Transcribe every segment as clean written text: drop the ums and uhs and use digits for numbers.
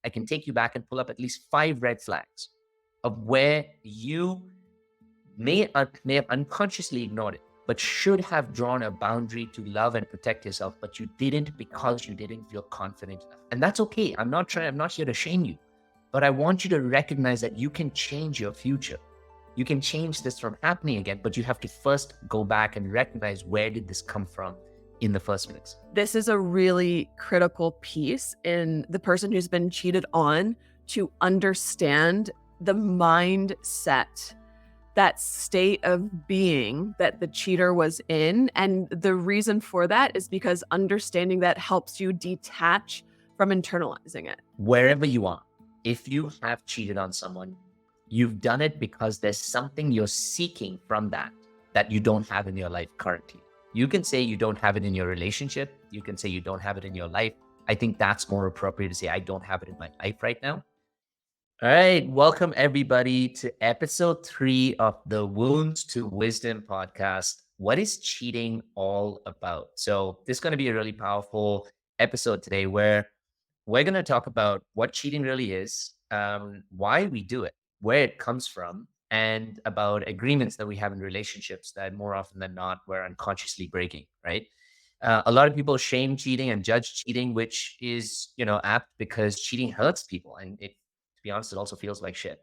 I can take you back and pull up at least 5 red flags of where you may have unconsciously ignored it, but should have drawn a boundary to love and protect yourself, but you didn't because you didn't feel confident enough. And that's okay. I'm not here to shame you, but I want you to recognize that you can change your future. You can change this from happening again, but you have to first go back and recognize, where did this come from in the first place? This is a really critical piece in the person who's been cheated on to understand the mindset, that state of being that the cheater was in. And the reason for that is because understanding that helps you detach from internalizing it. Wherever you are, if you have cheated on someone, you've done it because there's something you're seeking from that you don't have in your life currently. You can say you don't have it in your relationship. You can say you don't have it in your life. I think that's more appropriate to say, I don't have it in my life right now. All right. Welcome, everybody, to episode 3 of the Wounds to Wisdom podcast. What is cheating all about? So this is going to be a really powerful episode today, where we're going to talk about what cheating really is, why we do it, where it comes from, and about agreements that we have in relationships that more often than not we're unconsciously breaking, right? A lot of people shame cheating and judge cheating, which is, apt, because cheating hurts people. And to be honest, it also feels like shit.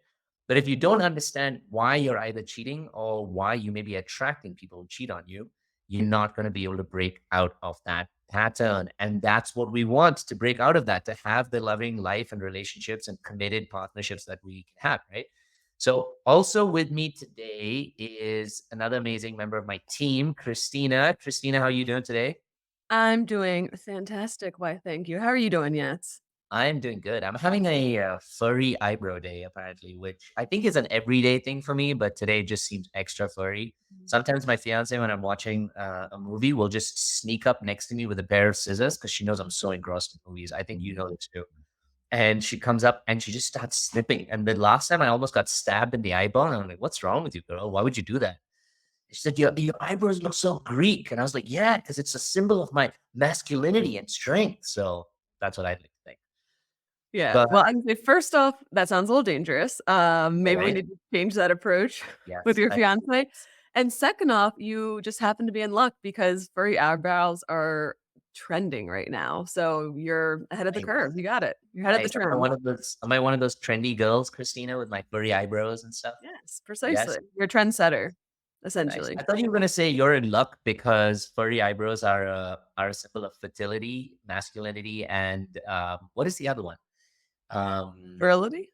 But if you don't understand why you're either cheating or why you may be attracting people who cheat on you, you're not going to be able to break out of that pattern. And that's what we want, to break out of that, to have the loving life and relationships and committed partnerships that we can have, right? So also with me today is another amazing member of my team, Kristina. Kristina, how are you doing today? I'm doing fantastic. Why, thank you. How are you doing, Yats? I'm doing good. I'm having a furry eyebrow day, apparently, which I think is an everyday thing for me, but today just seems extra furry. Sometimes my fiance, when I'm watching a movie, will just sneak up next to me with a pair of scissors because she knows I'm so engrossed in movies. I think you know this too. And she comes up and she just starts snipping. And the last time I almost got stabbed in the eyeball, and I'm like, "What's wrong with you, girl? Why would you do that?" She said, your eyebrows look so Greek. And I was like, yeah, because it's a symbol of my masculinity and strength. So that's what I think. Yeah. But Well, I can say, first off, that sounds a little dangerous. all Maybe we right. need to change that approach with Yes. your fiance. And second off, you just happen to be in luck because furry eyebrows are trending right now. So you're ahead of the curve. Nice. You got it. You're ahead of the Nice. trend. Am I one of those trendy girls, Christina, with my furry eyebrows and stuff? Yes, precisely. Yes. You're a trendsetter, Nice. essentially. I thought you were gonna say you're in luck because furry eyebrows are a symbol of fertility, masculinity, and what is the other one? Um, Virility?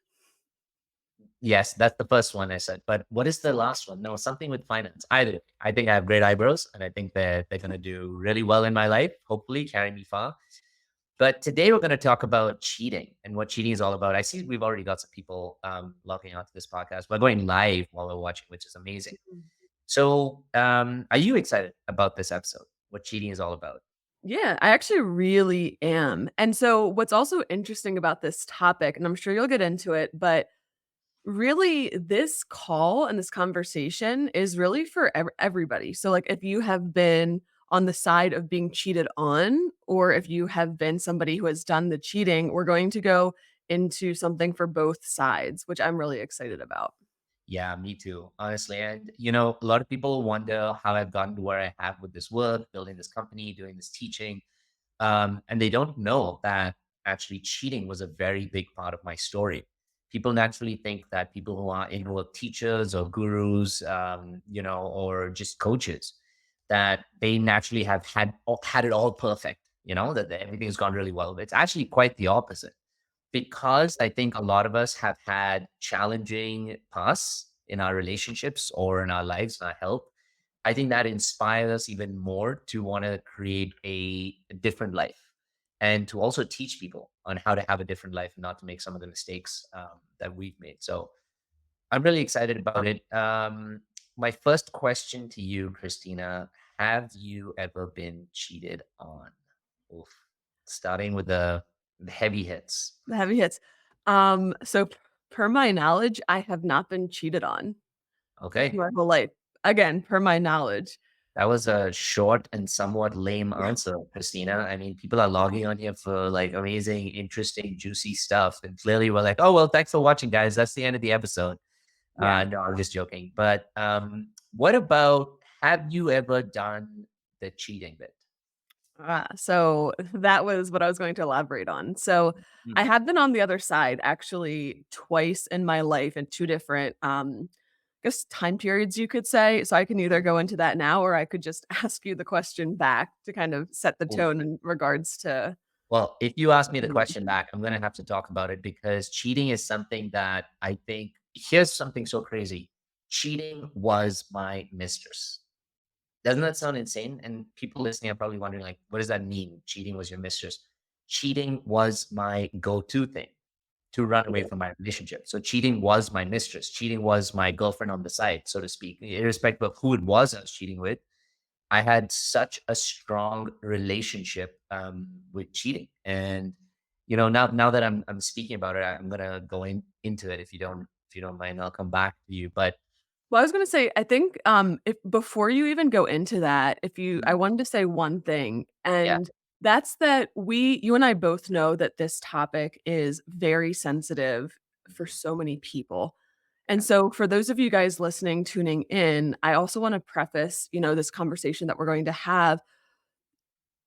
Yes, that's the first one I said. But what is the last one? No, something with finance. I think I have great eyebrows, and I think they're gonna do really well in my life. Hopefully, carry me far. But today we're gonna talk about cheating and what cheating is all about. I see we've already got some people logging onto this podcast. We're going live while we're watching, which is amazing. So, are you excited about this episode? What cheating is all about? Yeah, I actually really am. And so, what's also interesting about this topic, and I'm sure you'll get into it, but really, this call and this conversation is really for everybody. So, like, if you have been on the side of being cheated on, or if you have been somebody who has done the cheating, we're going to go into something for both sides, which I'm really excited about. Yeah, me too, honestly. And a lot of people wonder how I've gotten to where I have with this work, building this company, doing this teaching. And they don't know that actually cheating was a very big part of my story. People naturally think that people who are teachers or gurus, or just coaches, that they naturally have had it all perfect, that everything's gone really well. It's actually quite the opposite, because I think a lot of us have had challenging pasts in our relationships or in our lives, in our health. I think that inspires us even more to want to create a different life, and to also teach people on how to have a different life and not to make some of the mistakes that we've made. So I'm really excited about it. My first question to you, Christina: have you ever been cheated on? Oof. Starting with the heavy hits. The heavy hits. So, per my knowledge, I have not been cheated on Okay. my whole life. Again, per my knowledge. That was a short and somewhat lame answer, Christina. I mean, people are logging on here for like amazing, interesting, juicy stuff. And clearly we're like, oh, well, thanks for watching, guys. That's the end of the episode. Yeah. No, I'm just joking. But what about, have you ever done the cheating bit? So that was what I was going to elaborate on. So Mm. I have been on the other side actually twice in my life in 2 different, I guess time periods you could say. So I can either go into that now or I could just ask you the question back to kind of set the Oh, tone in regards to well, if you ask me the Mhm. question back, I'm going to have to talk about it because cheating is something that I think, here's something so crazy. Cheating was my mistress. Doesn't that sound insane? And people listening are probably wondering, like, what does that mean? Cheating was your mistress. Cheating was my go-to thing to run away from my relationship. So cheating was my mistress. Cheating was my girlfriend on the side, so to speak, irrespective of who it was I was cheating with. I had such a strong relationship with cheating, and now that I'm speaking about it, I'm gonna go into it if you don't mind. I'll come back to you, but Well, I was gonna say, I think, if before you even go into that, if you I Mhm. wanted to say one thing, Yeah, and that's that you and I both know that this topic is very sensitive for Mhm. so many people. And Yeah, so for those of you guys listening, tuning in, I also wanna preface, this conversation that we're going to have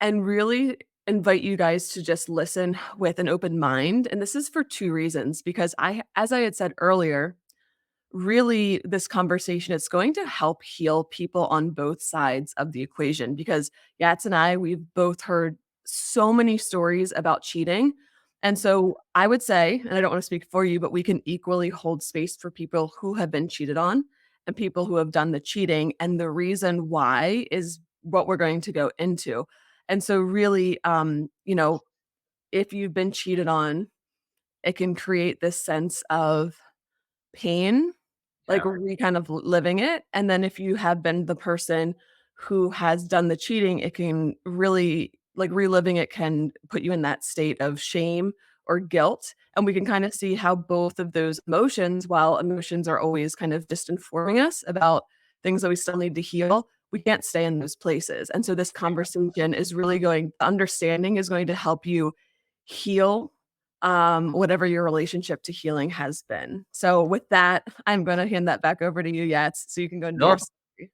and really invite you guys to just listen with an open mind. And this is for 2 reasons, because as I had said earlier, really this conversation it's going to help heal people on both sides of the equation because Yats and we've both heard so many stories about cheating. And so I would say, and I don't want to speak for you, but we can equally hold space for people who have been cheated on and people who have done the cheating. And the reason why is what we're going to go into. And so really, if you've been cheated on, it can create this sense of pain like, yeah, kind of living it, and then if you have been the person who has done the cheating, it can really like, reliving it can put you in that state of shame or guilt, and we can kinda see how both of those emotions, while emotions are always kind of just informing us about things that we still need to heal, we can't stay in those places, and so this conversation is really going understanding is going to help you heal whatever your relationship to healing has been. So with that, I'm gonna hand that back over to you, Yats, so you can go into your no, story.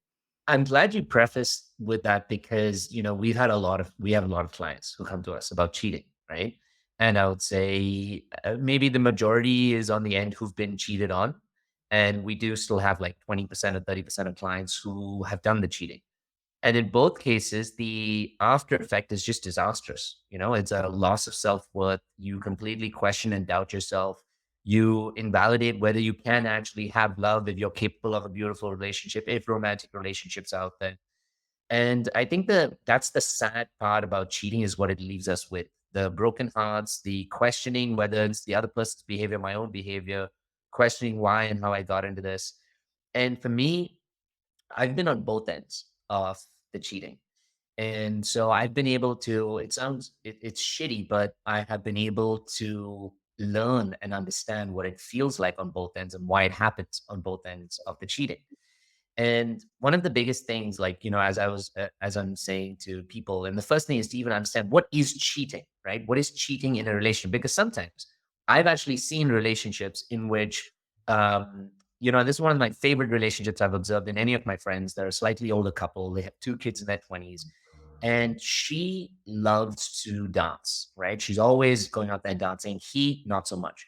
I'm glad you prefaced with that because, we have a lot of clients who come to us about cheating, right? And I would say maybe the majority is on the end who've been cheated on. And we do still have like 20% or 30% of clients who have done the cheating. And in both cases, the after effect is just disastrous. It's a loss of self worth. You completely question and doubt yourself. You invalidate whether you can actually have love if you're capable of a beautiful relationship, if romantic relationships out there. And I think that's the sad part about cheating is what it leaves us with the broken hearts, the questioning whether it's the other person's behavior, my own behavior, questioning why and how I got into this. And for me, I've been on both ends of the cheating. And so I've been able to, it's shitty, but I have been able to learn and understand what it feels like on both ends and why it happens on both ends of the cheating. And one of the biggest things, like, as I'm saying to people, and the first thing is to even understand what is cheating, right? What is cheating in a relationship? Because sometimes I've actually seen relationships in which, this is one of my favorite relationships I've observed in any of my friends. They're a slightly older couple. They have 2 kids in their 20s. And she loves to dance, right? She's always going out there dancing. He, not so much.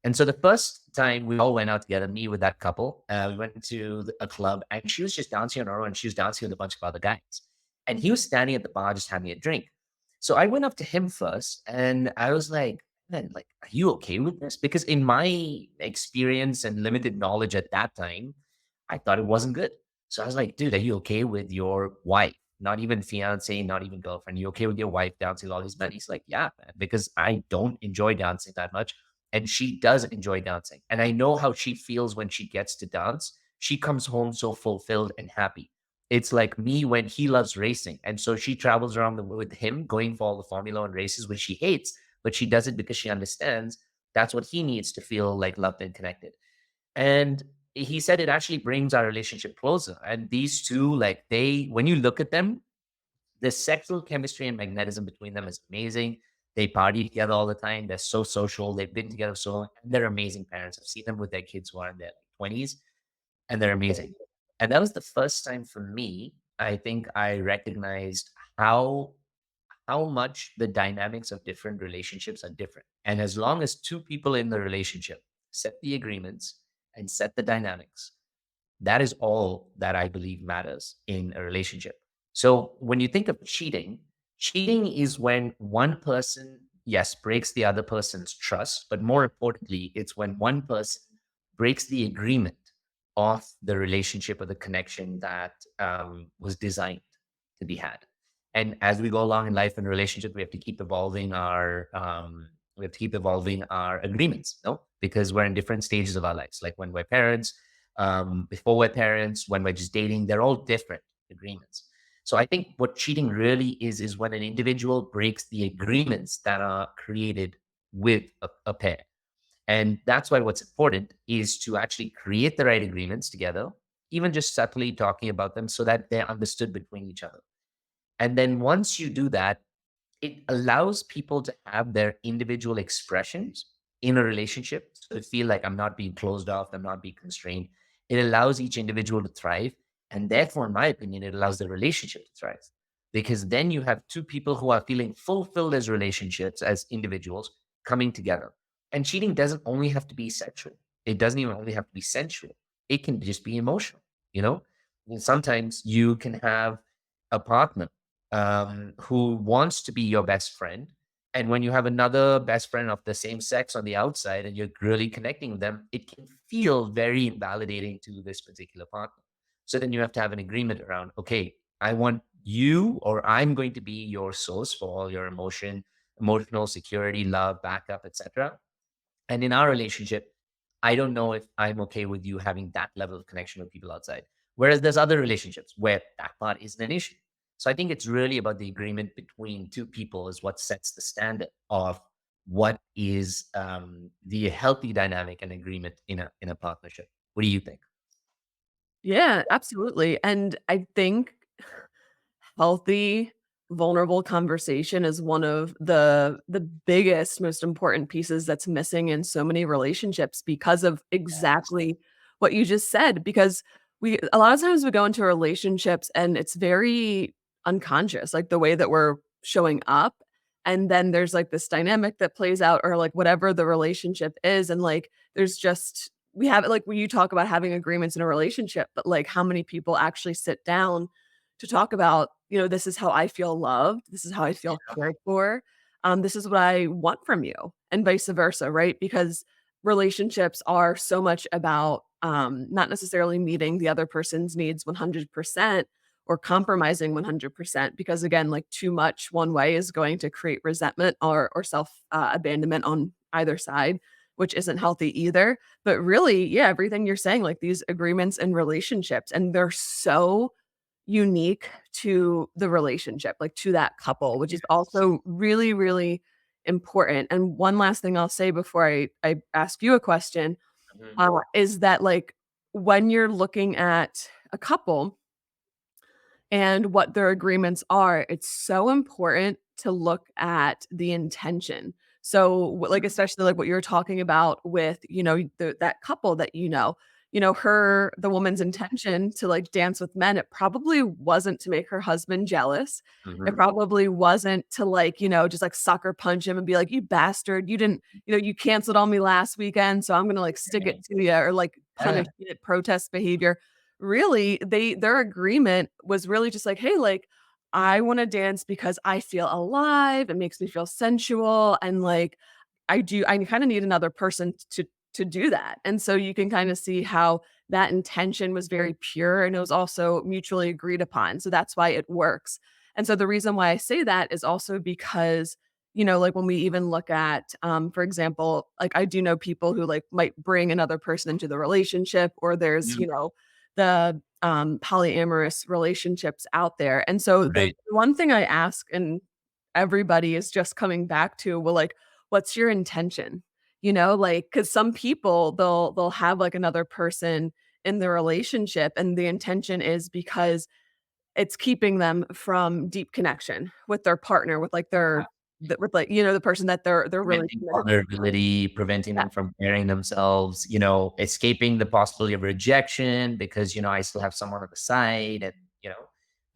And so the first time we all went out together, me with that couple, we went to a club and she was just dancing on her own. She was dancing with a bunch of other guys. And he was standing at the bar just having a drink. So I went up to him first and I was like, man, like, are you okay with this? Because in my experience and limited knowledge at that time, I thought it wasn't good. So I was like, dude, are you okay with your wife? Not even fiance, not even girlfriend. You okay with your wife dancing with all these men? He's like, yeah, man, because I don't enjoy dancing that much and she does enjoy dancing. And I know how she feels when she gets to dance. She comes home so fulfilled and happy. It's like me when he loves racing. And so she travels around with him, going for all the Formula One races, which she hates, but she does it because she understands that's what he needs to feel like loved and connected. And he said it actually brings our relationship closer. And these two, like they, when you look at them, the sexual chemistry and magnetism between them is amazing. They party together all the time. They're so social. They've been together so long. And they're amazing parents. I've seen them with their kids who are in their 20s, and they're amazing. And that was the first time for me, I think I recognized how how much the dynamics of different relationships are different. And as long as two people in the relationship set the agreements and set the dynamics, that is all that I believe matters in a relationship. So when you think of cheating, cheating is when one person, yes, breaks the other person's trust, but more importantly, it's when one person breaks the agreement of the relationship or the connection that was designed to be had. And as we go along in life and relationship, we have to keep evolving our agreements, no? Because we're in different stages of our lives. Like when we're parents, before we're parents, when we're just dating, they're all different agreements. So I think what cheating really is when an individual breaks the agreements that are created with a pair. And that's why what's important is to actually create the right agreements together, even just subtly talking about them so that they're understood between each other. And then once you do that, it allows people to have their individual expressions in a relationship. So to feel like I'm not being closed off, I'm not being constrained. It allows each individual to thrive. And therefore, in my opinion, it allows the relationship to thrive. Because then you have two people who are feeling fulfilled as relationships, as individuals coming together. And cheating doesn't only have to be sexual. It doesn't even only have to be sensual. It can just be emotional, you know? And sometimes you can have a partner who wants to be your best friend. And when you have another best friend of the same sex on the outside and you're really connecting with them, it can feel very invalidating to this particular partner. So then you have to have an agreement around, okay, I want you, or I'm going to be your source for all your emotional security, love, backup, etc. And in our relationship, I don't know if I'm okay with you having that level of connection with people outside. Whereas there's other relationships where that part isn't an issue. So I think it's really about the agreement between two people is what sets the standard of what is the healthy dynamic and agreement in a partnership. What do you think? Yeah, absolutely, and I think healthy, vulnerable conversation is one of the biggest, most important pieces that's missing in so many relationships because of Yes. exactly what you just said, because we a lot of times we go into relationships and it's very unconscious, like the way that we're showing up, and then there's, like, this dynamic that plays out or, like, whatever the relationship is, and, like, there's just we have like, when you talk about having agreements in a relationship, but, like, how many people actually sit down to talk about, this is how I feel loved, this is how I feel cared for, this is what I want from you, and vice versa, right? Because relationships are so much about, not necessarily meeting the other person's needs 100% or compromising 100% because again, like too much one way is going to create resentment or self abandonment on either side, which isn't healthy either. But really, yeah, everything you're saying, like these agreements and relationships, and they're so unique to the relationship, like, to that couple, which is Yes. also really, really important. And one last thing I'll say before I ask you a question, Mhm. is that, like, when you're looking at a couple and what their agreements are, it's so important to look at the intention. So, like, especially like what you're talking about with, that couple that the woman's intention to like dance with men, it probably wasn't to make her husband jealous. It Mhm. probably wasn't to like, just like sucker punch him and be like, you bastard, you didn't, you canceled on me last weekend, so I'm gonna like stick it to you or like Yeah. punish it, protest behavior. Really, their agreement was really just like, "Hey, like, I wanna dance because I feel alive, it makes me feel sensual, and, like, I kinda need another person to do that." And so you can kinda see how that intention was very pure, and it was also mutually agreed upon, so that's why it works. And so the reason why I say that is also because, like, when we even look at, for example, like, I do know people who, like, might bring another person into the relationship, or there's, Yeah. the, polyamorous relationships out there. And so the Right. one thing I ask and everybody is just coming back to, well, like, what's your intention? Like, because some people they'll have like another person in the relationship, and the intention is because it's keeping them from deep connection with their partner, with, like, their with, like, the person that they're really Preventing committed. vulnerability, preventing Yeah, them from airing themselves, escaping the possibility of rejection because, I still have someone on the side. And, you know,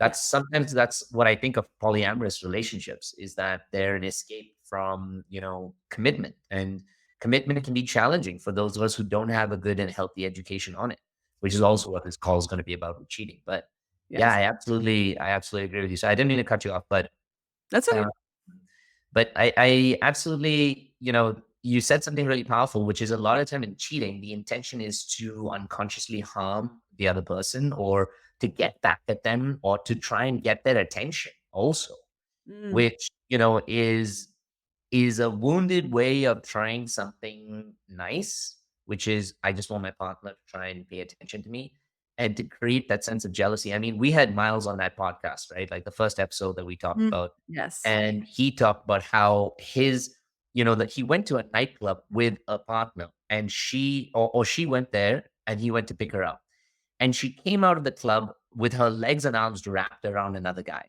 yeah. that's what I think of polyamorous relationships is that they're an escape from, commitment. And commitment can be challenging for those of us who don't have a good and healthy education on it, which is also what this call is going to be about with cheating. But yeah, Yes. I absolutely agree with you. So I didn't mean to cut you off, but That's okay. uh, I absolutely, you said something really powerful, which is a lot of time in cheating, the intention is to unconsciously harm the other person or to get back at them or to try and get their attention also, Mm, which, is a wounded way of trying something nice, which is I just want my partner to try and pay attention to me and to create that sense of jealousy. I mean, we had Miles on that podcast, right? Like the first episode that we talked mm, about. yes. And he talked about how that he went to a nightclub with a partner and or she went there and he went to pick her up. And she came out of the club with her legs and arms wrapped around another guy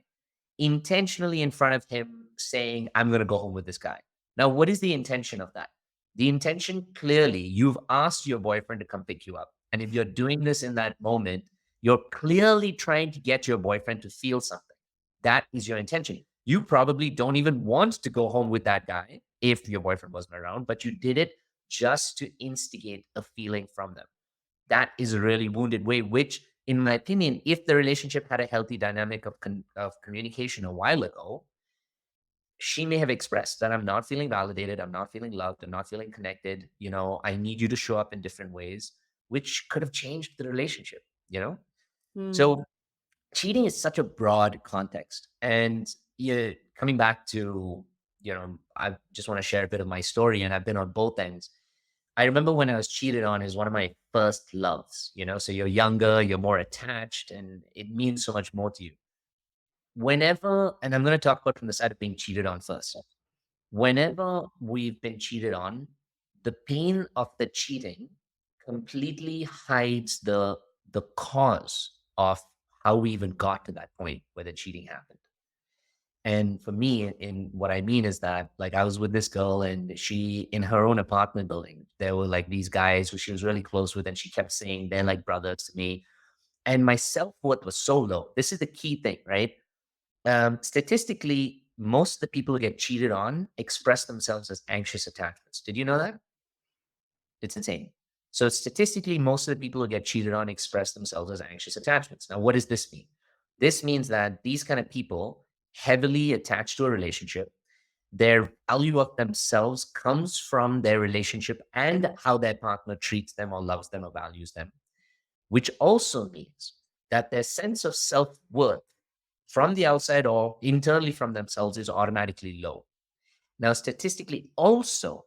intentionally in front of him saying, I'm going to go home with this guy. Now, what is the intention of that? The intention clearly, you've asked your boyfriend to come pick you up. And if you're doing this in that moment, you're clearly trying to get your boyfriend to feel something. That is your intention. You probably don't even want to go home with that guy if your boyfriend wasn't around, but you did it just to instigate a feeling from them. That is a really wounded way, which, in my opinion, if the relationship had a healthy dynamic of communication a while ago, she may have expressed that I'm not feeling validated, I'm not feeling loved, I'm not feeling connected. I need you to show up in different ways, which could have changed the relationship. Mm, So cheating is such a broad context. And yeah, coming back to, I just want to share a bit of my story, and I've been on both ends. I remember when I was cheated on is one of my first loves. So you're younger, you're more attached, and it means so much more to you. Whenever, and I'm going to talk about from the side of being cheated on first. Whenever we've been cheated on, the pain of the cheating completely hides the cause of how we even got to that point where the cheating happened. And for me, in what I mean is that, like, I was with this girl, and she, in her own apartment building, there were like these guys who she was really close with, and she kept saying they're like brothers to me. And my self worth was so low. This is the key thing, right? Statistically, most of the people who get cheated on express themselves as anxious attachments. Did you know that? It's insane. So statistically, most of the people who get cheated on express themselves as anxious attachments. Now, what does this mean? This means that these kind of people heavily attached to a relationship, their value of themselves comes from their relationship and how their partner treats them or loves them or values them, which also means that their sense of self-worth from the outside or internally from themselves is automatically low. Now, statistically, also,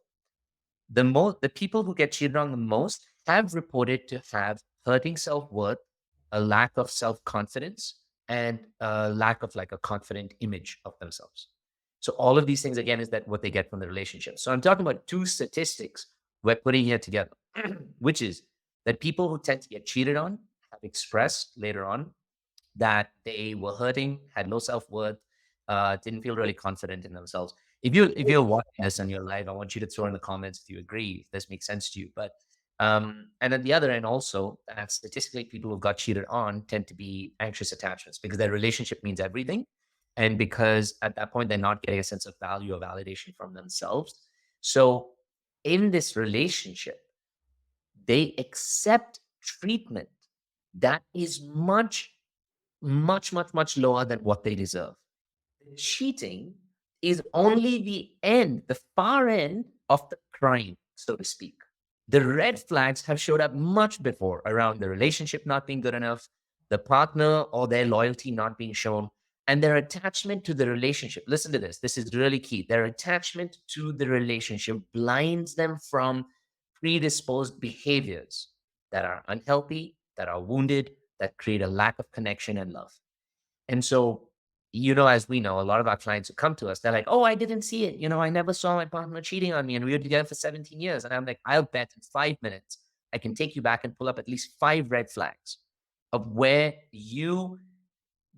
the people who get cheated on the most have reported to have hurting self-worth, a lack of self-confidence, and a lack of like a confident image of themselves. So all of these things again is that what they get from the relationship. So I'm talking about two statistics we're putting here together, which is that people who tend to get cheated on have expressed later on that they were hurting, had low self-worth, didn't feel really confident in themselves. If you're watching this and you're live, I want you to throw in the comments if you agree, if this makes sense to you. But and at the other end also, that statistically people who got cheated on tend to be anxious attachments because their relationship means everything. And because at that point they're not getting a sense of value or validation from themselves. So in this relationship, they accept treatment that is much, much, much, much lower than what they deserve. Cheating is only the end, the far end of the crime, so to speak. The red flags have showed up much before around the relationship not being good enough, the partner or their loyalty not being shown, and their attachment to the relationship. Listen to this. This is really key. Their attachment to the relationship blinds them from predisposed behaviors that are unhealthy, that are wounded, that create a lack of connection and love. And so, as we know, a lot of our clients who come to us, they're like, oh, I didn't see it. I never saw my partner cheating on me and we were together for 17 years. And I'm like, I'll bet in 5 minutes I can take you back and pull up at least 5 red flags of where you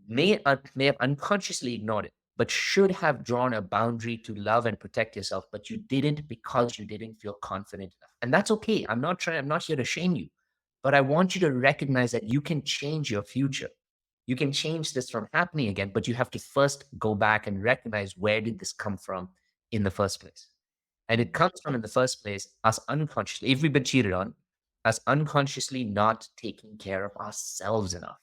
may have unconsciously ignored it, but should have drawn a boundary to love and protect yourself, but you didn't because you didn't feel confident enough. And that's okay. I'm not here to shame you, but I want you to recognize that you can change your future. You can change this from happening again, but you have to first go back and recognize, where did this come from in the first place? And it comes from, in the first place, us unconsciously, if we've been cheated on, us unconsciously not taking care of ourselves enough,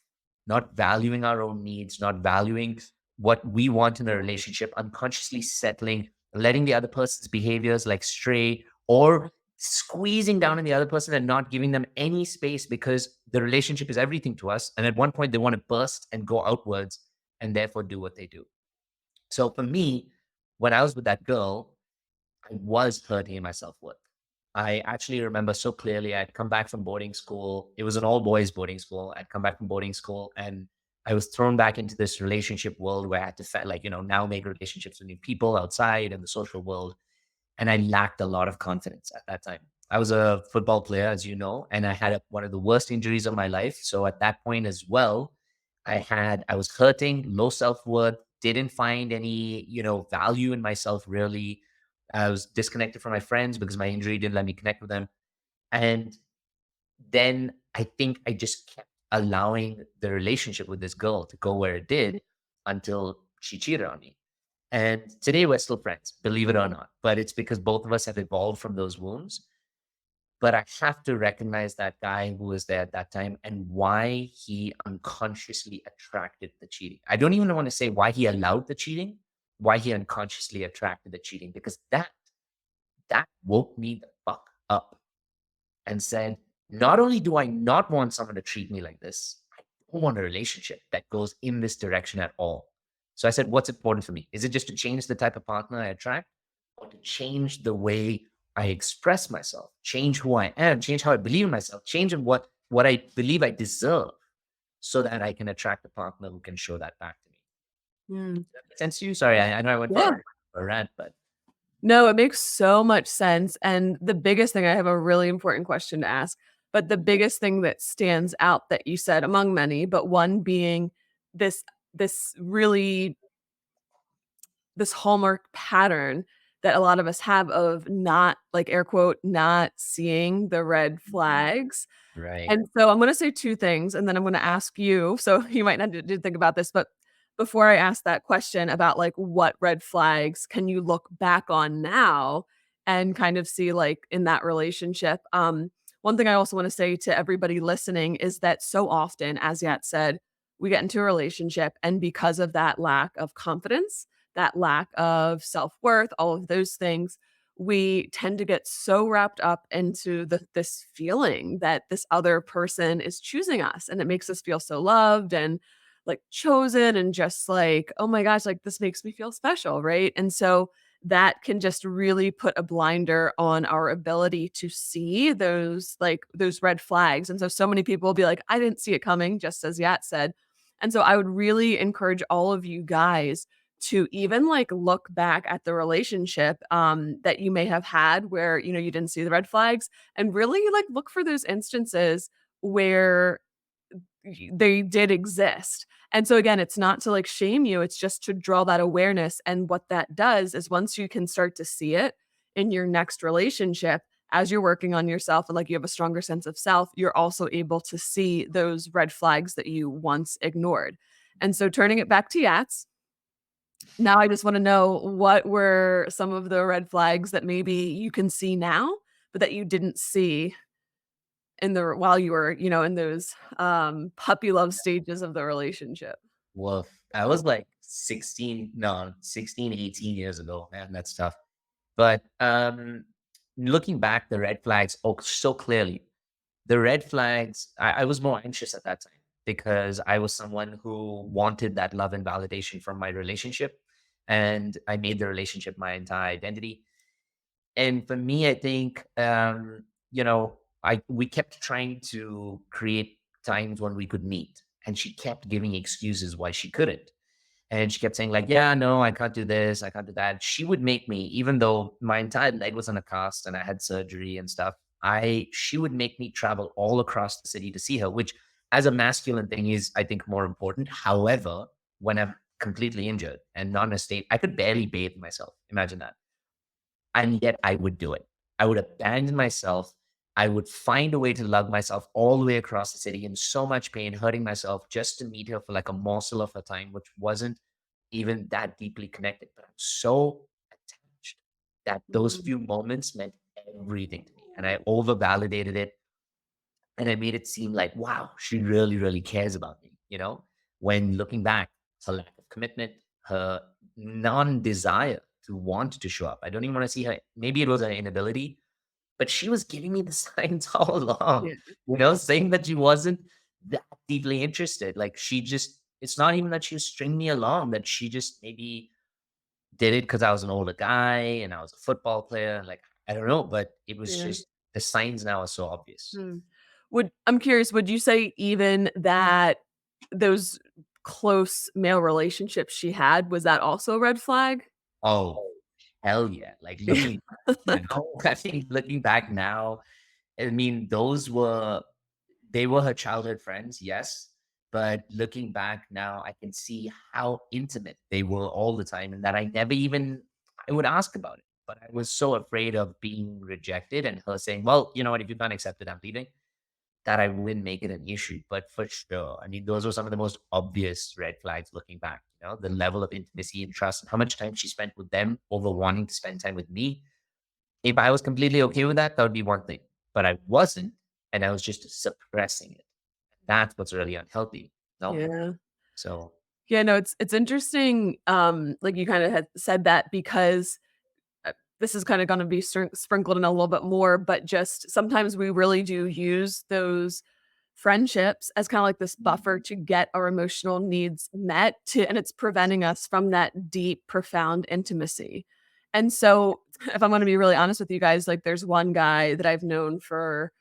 not valuing our own needs, not valuing what we want in a relationship, unconsciously settling, letting the other person's behaviors like stray, or squeezing down on the other person and not giving them any space, because the relationship is everything to us. And at one point, they want to burst and go outwards and therefore do what they do. So for me, when I was with that girl, I was hurting in my self-worth. I actually remember so clearly. I'd come back from boarding school. It was an all boys boarding school. I'd come back from boarding school and I was thrown back into this relationship world where I had to now make relationships with new people outside in the social world. And I lacked a lot of confidence at that time. I was a football player, as you know, and I had one of the worst injuries of my life. So at that point as well, I was hurting, low self-worth, didn't find any, value in myself really. I was disconnected from my friends because my injury didn't let me connect with them. And then I think I just kept allowing the relationship with this girl to go where it did until she cheated on me. And today we're still friends, believe it or not. But it's because both of us have evolved from those wounds. But I have to recognize that guy who was there at that time and why he unconsciously attracted the cheating. I don't even want to say why he allowed the cheating, why he unconsciously attracted the cheating, because that woke me the fuck up and said, not only do I not want someone to treat me like this, I don't want a relationship that goes in this direction at all. So I said, what's important for me? Is it just to change the type of partner I attract, or to change the way I express myself, change who I am, change how I believe in myself, change in what I believe I deserve, so that I can attract a partner who can show that back to me? Mm. Does that make sense to you? Sorry, I know I went Yeah. for a rant, but No, it makes so much sense, and the biggest thing I have a really important question to ask, but the biggest thing that stands out that you said among many, but one being this this really this hallmark pattern that a lot of us have of not, like, air quote, "not seeing the red flags." right. And so I'm gonna say 2 things, and then I'm gonna ask you, so you might not need to think about this, but before I ask that question about, like, what red flags can you look back on now and kind of see, like, in that relationship, one thing I also wanna say to everybody listening is that so often, as Yat said, we get into a relationship, and because of that lack of confidence, that lack of self-worth, all of those things, we tend to get so wrapped up into this feeling that this other person is choosing us, and it makes us feel so loved and like chosen and just like, oh my gosh, like this makes me feel special, right? And so that can just really put a blinder on our ability to see those red flags. And so many people will be like, I didn't see it coming, just as Yat said. And so I would really encourage all of you guys to even, like, look back at the relationship, that you may have had where, you didn't see the red flags, and really, like, look for those instances where they did exist. And so again, it's not to like shame you, it's just to draw that awareness. And what that does is once you can start to see it in your next relationship, as you're working on yourself and like you have a stronger sense of self, you're also able to see those red flags that you once ignored. And so turning it back to Yats, now I just want to know, what were some of the red flags that maybe you can see now, but that you didn't see in the while you were, in those, puppy love stages of the relationship. Woof. I was like 16, no, 16, 18 years ago, man. That's tough. But looking back, the red flags, oh, so clearly, the red flags, I was more anxious at that time because I was someone who wanted that love and validation from my relationship. And I made the relationship my entire identity. And for me, I think, we kept trying to create times when we could meet. And she kept giving excuses why she couldn't. And she kept saying, like, yeah, no, I can't do this, I can't do that. She would make me, even though my entire leg was in a cast and I had surgery and stuff. I she would make me travel all across the city to see her, which as a masculine thing is, I think, more important. However, when I'm completely injured and not in a state, I could barely bathe myself. Imagine that. And yet I would do it. I would abandon myself. I would find a way to lug myself all the way across the city in so much pain, hurting myself just to meet her for like a morsel of her time, which wasn't even that deeply connected. But I'm so attached that those Mhm. few moments meant everything to me. And I over validated it. And I made it seem like, wow, she really, really cares about me, you know? When looking back, her lack of commitment, her non-desire to want to show up. I don't even want to see her. Maybe it was her inability, but she was giving me the signs all along, Yeah. saying that she wasn't that deeply interested. Like she just, it's not even that she was stringing me along, that she just maybe did it because I was an older guy and I was a football player. Like, I don't know, but it was Yeah. just the signs now are so obvious. Hmm. I'm curious, would you say even that those close male relationships she had, was that also a red flag? Oh, hell yeah. Like Yeah. looking back now, I think looking back now, I mean, they were her childhood friends, yes. But looking back now, I can see how intimate they were all the time and that I would ask about it. But I was so afraid of being rejected and her saying, well, you know what, if you can't accept it, I'm leaving, that I wouldn't make it an issue. But for sure, I mean, those were some of the most obvious red flags looking back, the level of intimacy and trust and how much time she spent with them over wanting to spend time with me. If I was completely okay with that, that would be one thing. But I wasn't, and I was just suppressing it. That's what's really unhealthy. No. Yeah. So Yeah, no, it's interesting, like you kinda had said that because this is kinda gonna be sprinkled in a little bit more, but just sometimes we really do use those friendships as kinda like this buffer to get our emotional needs met to and it's preventing us from that deep, profound intimacy. And so, if I'm gonna be really honest with you guys, like, there's one guy that I've known for,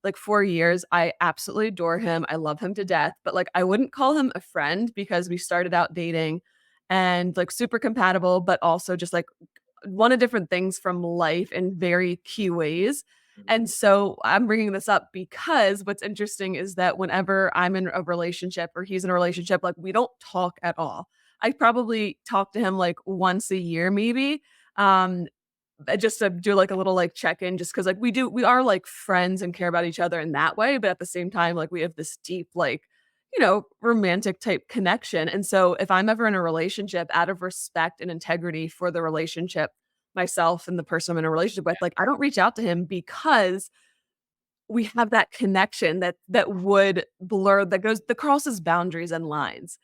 like, 4 years. I absolutely adore him, I love him to death, but, like, I wouldn't call him a friend because we started out dating and, like, super compatible, but also just, like, wanted different things from life in very key ways. And so I'm bringing this up because what's interesting is that whenever I'm in a relationship or he's in a relationship, like we don't talk at all. I probably talk to him like once a year, maybe. Um, just to do like a little like check in, just because like we are like friends and care about each other in that way. But at the same time, like we have this deep, like, romantic type connection. And so if I'm ever in a relationship out of respect and integrity for the relationship, myself and the person I'm in a relationship with, like, I don't reach out to him because we have that connection that would blur that crosses boundaries and lines.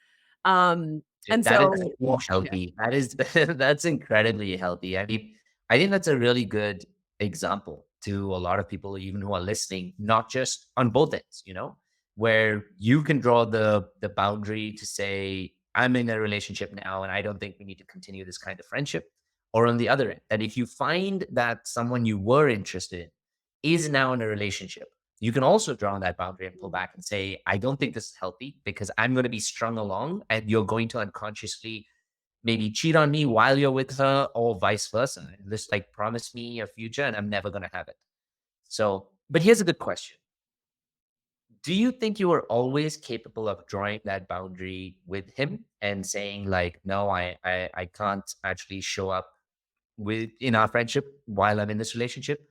And that is so so yeah. healthy. That is that's incredibly healthy. I mean, I think that's a really good example to a lot of people, even who are listening, not just on both ends, where you can draw the boundary to say, I'm in a relationship now and I don't think we need to continue this kind of friendship. Or on the other end, that if you find that someone you were interested in is now in a relationship, you can also draw on that boundary and pull back and say, I don't think this is healthy because I'm going to be strung along and you're going to unconsciously maybe cheat on me while you're with her or vice versa. And just like promise me a future and I'm never going to have it. So, but here's a good question. Do you think you were always capable of drawing that boundary with him and saying like, no, I can't actually show up in our friendship while I'm in this relationship?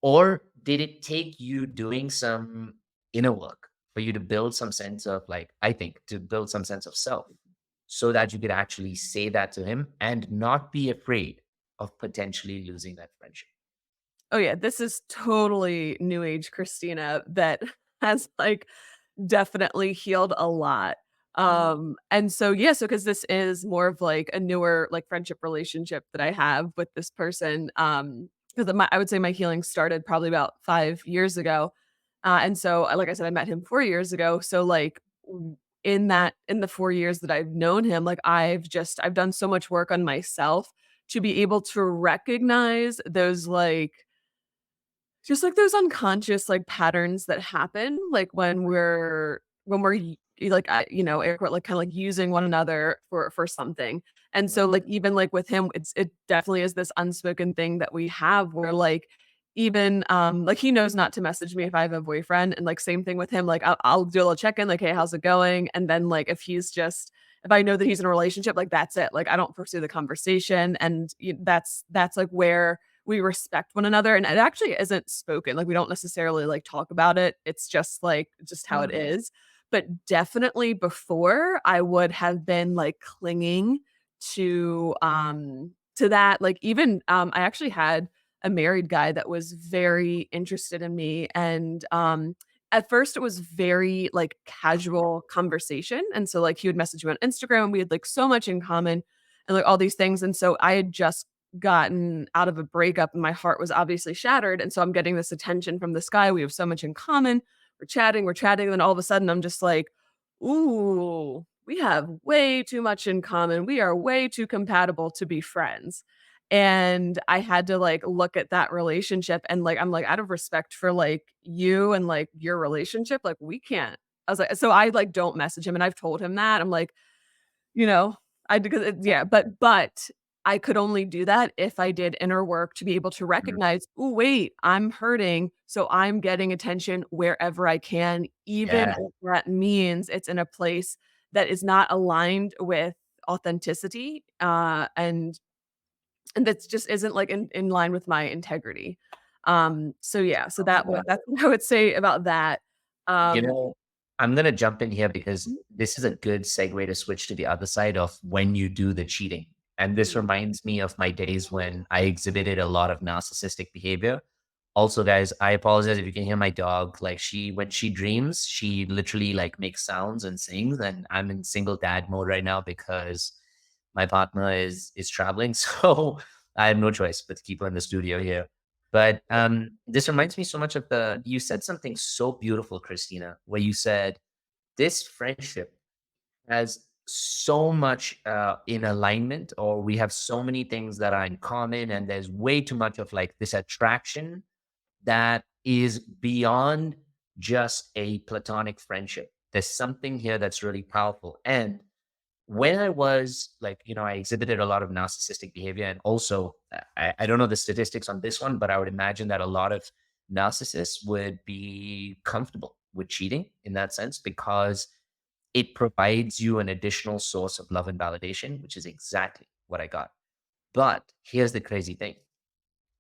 Or did it take you doing some inner work for you to build some sense of like, I think, to build some sense of self so that you could actually say that to him and not be afraid of potentially losing that friendship? Oh, yeah, this is totally new age Christina that has, like, definitely healed a lot. And so, yeah, so because this is more of, like, a newer, like, friendship relationship that I have with this person, because I would say my healing started probably about 5 years ago, and so, like I said, I met him 4 years ago, so, like, in the 4 years that I've known him, like, I've done so much work on myself to be able to recognize those, like just, like, those unconscious, like, patterns that happen, like, when we're like, air quote, like, kinda, like, using one another for something, and so, like, even, like, with him, it definitely is this unspoken thing that we have where, like, even, like, he knows not to message me if I have a boyfriend, and, like, same thing with him, like, I'll do a little check-in, like, "Hey, how's it going?" And then, like, if I know that he's in a relationship, like, that's it, like, I don't pursue the conversation, and that's, like, where we respect one another, and it actually isn't spoken, like, we don't necessarily, like, talk about it, it's just, like, just how it is, but definitely before, I would have been, like, clinging to that, like, even, I actually had a married guy that was very interested in me, and, at first, it was very, like, casual conversation, and so, like, he would message me on Instagram, and we had, like, so much in common and, like, all these things, and so I had just gotten out of a breakup, and my heart was obviously shattered, and so I'm getting this attention from this guy, we have so much in common, we're chatting, and then all of a sudden, I'm just like, "Ooh, we have way too much in common, we are way too compatible to be friends." And I had to, like, look at that relationship and, like, I'm like, "Out of respect for, like, you and, like, your relationship, like, we can't." I was like so I, like, don't message him, and I've told him that. I'm like, you know, I because it yeah, but I could only do that if I did inner work to be able to Mhm. recognize, "Ooh, wait, I'm hurting, so I'm getting attention wherever I can, even Yeah. if that means it's in a place that is not aligned with authenticity, and that's just isn't, like, in line with my integrity." So yeah, so that's what I would say about that. You Um know, I'm gonna jump in here because Mhm, this is a good segue to switch to the other side of when you do the cheating. And this mhm, reminds me of my days when I exhibited a lot of narcissistic behavior. Also, guys, I apologize if you can hear my dog. Like when she dreams, she literally like makes sounds and sings. And I'm in single dad mode right now because my partner is traveling. So I have no choice but to keep her in the studio here. But this reminds me so much of you said something so beautiful, Christina, where you said this friendship has so much in alignment, or we have so many things that are in common, and there's way too much of like this attraction that is beyond just a platonic friendship. There's something here that's really powerful. And when I was like, I exhibited a lot of narcissistic behavior. And also, I don't know the statistics on this one, but I would imagine that a lot of narcissists would be comfortable with cheating in that sense because it provides you an additional source of love and validation, which is exactly what I got. But here's the crazy thing.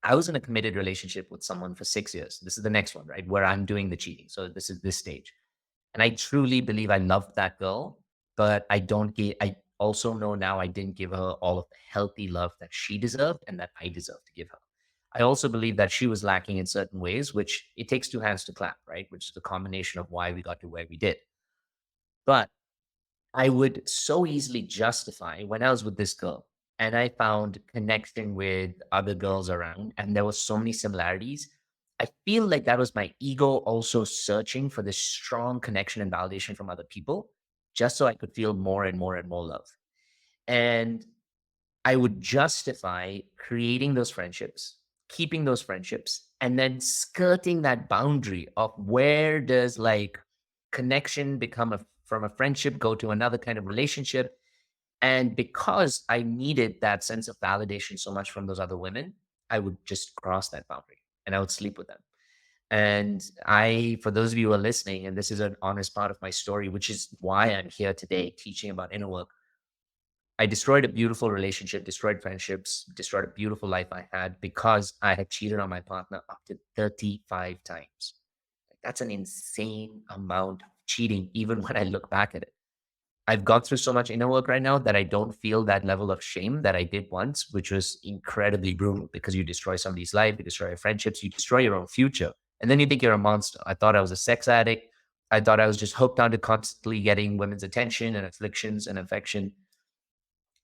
I was in a committed relationship with someone for 6 years. This is the next one, right? Where I'm doing the cheating. So this is this stage. And I truly believe I loved that girl, but I also know now I didn't give her all of the healthy love that she deserved and that I deserve to give her. I also believe that she was lacking in certain ways, which it takes two hands to clap, right? Which is the combination of why we got to where we did. But I would so easily justify when I was with this girl and I found connection with other girls around, and there was so many similarities. I feel like that was my ego also searching for this strong connection and validation from other people, just so I could feel more and more and more love. And I would justify creating those friendships, keeping those friendships, and then skirting that boundary of where does like connection become from a friendship go to another kind of relationship. And because I needed that sense of validation so much from those other women, I would just cross that boundary and I would sleep with them. And for those of you who are listening, and this is an honest part of my story, which is why I'm here today teaching about inner work. I destroyed a beautiful relationship, destroyed friendships, destroyed a beautiful life I had because I had cheated on my partner up to 35 times. That's an insane amount of cheating, even when I look back at it. I've gone through so much inner work right now that I don't feel that level of shame that I did once, which was incredibly brutal because you destroy somebody's life, you destroy your friendships, you destroy your own future. And then you think you're a monster. I thought I was a sex addict. I thought I was just hooked onto constantly getting women's attention and afflictions and affection.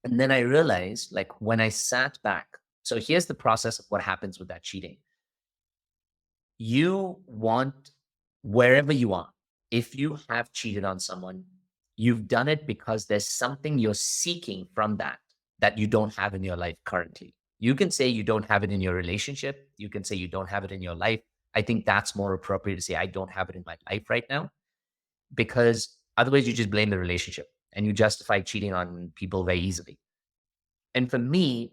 And then I realized, like, when I sat back, so here's the process of what happens with that cheating. You want wherever you are, if you have cheated on someone, you've done it because there's something you're seeking from that you don't have in your life currently. You can say you don't have it in your relationship. You can say you don't have it in your life. I think that's more appropriate to say, I don't have it in my life right now, because otherwise you just blame the relationship and you justify cheating on people very easily. And for me,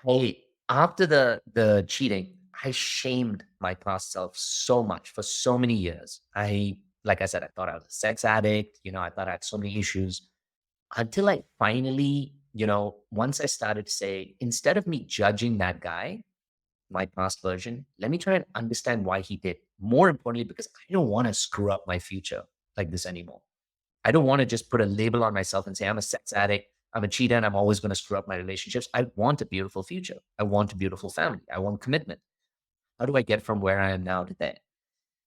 I after the cheating, I shamed my past self so much for so many years. Like I said, I thought I was a sex addict. I thought I had so many issues until I finally, once I started to say, instead of me judging that guy, my past version, let me try and understand why he did. More importantly, because I don't want to screw up my future like this anymore. I don't want to just put a label on myself and say, I'm a sex addict, I'm a cheater, and I'm always going to screw up my relationships. I want a beautiful future. I want a beautiful family. I want commitment. How do I get from where I am now to there?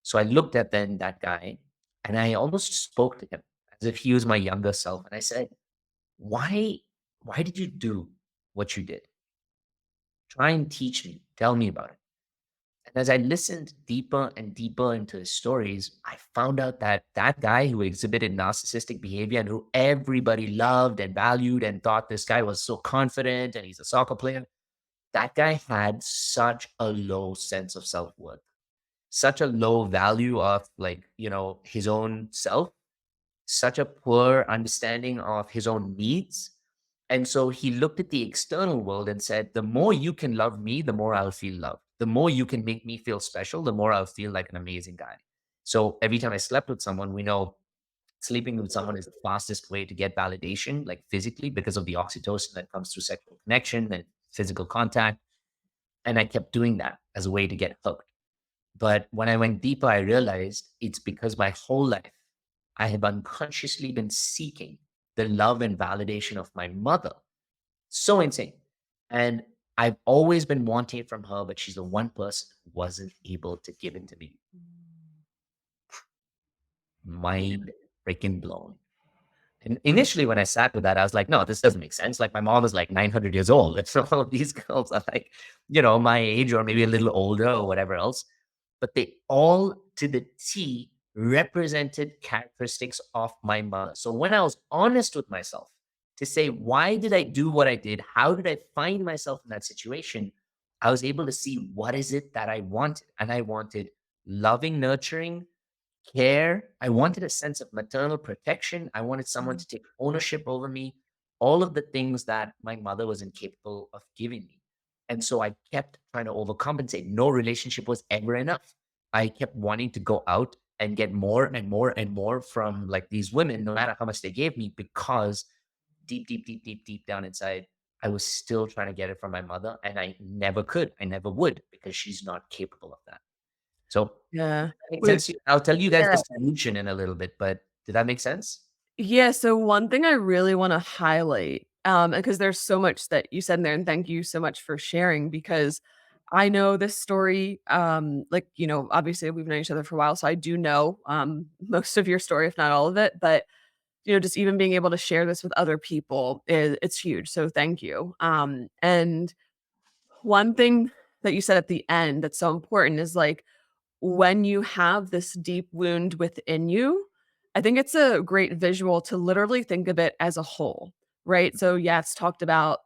So I looked at then that guy and I almost spoke to him as if he was my younger self. And I said, why, why did you do what you did? Try and teach me. Tell me about it. And as I listened deeper and deeper into his stories, I found out that that guy who exhibited narcissistic behavior and who everybody loved and valued and thought this guy was so confident and he's a soccer player, that guy had such a low sense of self worth, such a low value of his own self, such a poor understanding of his own needs. And so he looked at the external world and said, the more you can love me, the more I'll feel loved. The more you can make me feel special, the more I'll feel like an amazing guy. So every time I slept with someone, we know sleeping with someone is the fastest way to get validation, like physically, because of the oxytocin that comes through sexual connection and physical contact. And I kept doing that as a way to get hooked. But when I went deeper, I realized it's because my whole life I have unconsciously been seeking the love and validation of my mother. So insane. And I've always been wanting it from her, but she's the one person who wasn't able to give it to me. Mind freaking blown. And initially, when I sat with that, I was like, no, this doesn't make sense. Like, my mom is like 900 years old. And so all of these girls are like, my age or maybe a little older or whatever else. But they all to the T represented characteristics of my mother. So when I was honest with myself to say, why did I do what I did? How did I find myself in that situation? I was able to see what is it that I wanted. And I wanted loving, nurturing, care. I wanted a sense of maternal protection. I wanted someone to take ownership over me, all of the things that my mother was incapable of giving me. And so I kept trying to overcompensate. No relationship was ever enough. I kept wanting to go out and get more and more and more from like these women, no matter how much they gave me, because deep, deep, deep, deep, deep down inside, I was still trying to get it from my mother. And I never could. I never would because she's not capable of that. So Yeah. makes Wait, sense to you? I'll tell you guys yeah. the solution in a little bit, but did that make sense? Yeah, so one thing I really wanna highlight, because there's so much that you said in there, and thank you so much for sharing because I know this story, like, obviously we've known each other for a while, so I do know, most of your story, if not all of it, but, just even being able to share this with other people it's huge, so thank you. And one thing that you said at the end that's so important is, like, when you have this deep wound within you, I think it's a great visual to literally think of it as a whole, right? So, Yats talked about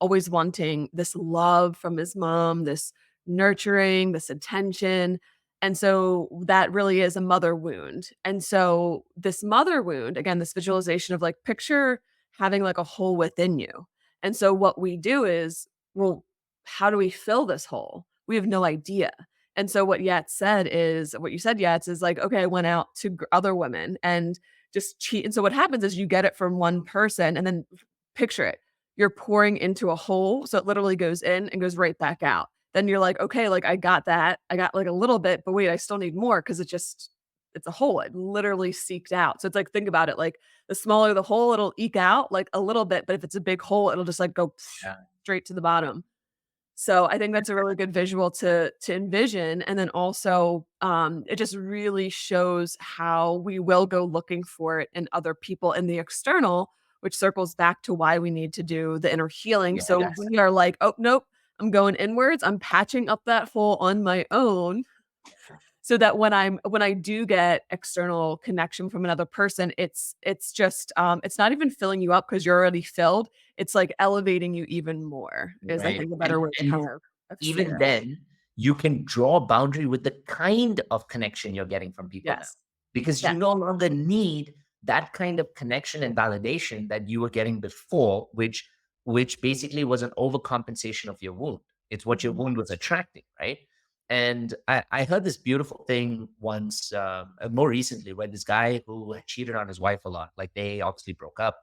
always wanting this love from his mom, this nurturing, this attention. And so that really is a mother wound. And so, this mother wound, again, this visualization of like picture having like a hole within you. And so, what we do is, well, how do we fill this hole? We have no idea. And so what Yats said is what you said, Yats, is like, okay, I went out to other women and just cheat. And so what happens is you get it from one person and then picture it. You're pouring into a hole. So it literally goes in and goes right back out. Then you're like, okay, like I got that. I got like a little bit, but wait, I still need more because it's a hole. It literally seeked out. So it's like, think about it. Like the smaller the hole, it'll eke out like a little bit. But if it's a big hole, it'll just like go Yeah. straight to the bottom. So I think that's a really good visual to envision, and then also, it just really shows how we will go looking for it in other people in the external, which circles back to why we need to do the inner healing. So Yes. we are like, "Oh, nope, I'm going inwards, I'm patching up that hole on my own," so that when I do get external connection from another person, it's just, it's not even filling you up because 'cause you're already filled, it's, like, elevating you even more is, I Right. think, a And better way to and kind of see even it. then, you can draw a boundary with the kind of connection you're getting from people now, Yes. because Yeah. you no longer need that kind of connection and validation that you were getting before, which basically was an overcompensation of your wound. It's what your Mhm. wound was attracting, right? And I heard this beautiful thing once, more recently, where this guy who had cheated on his wife a lot, like they obviously broke up,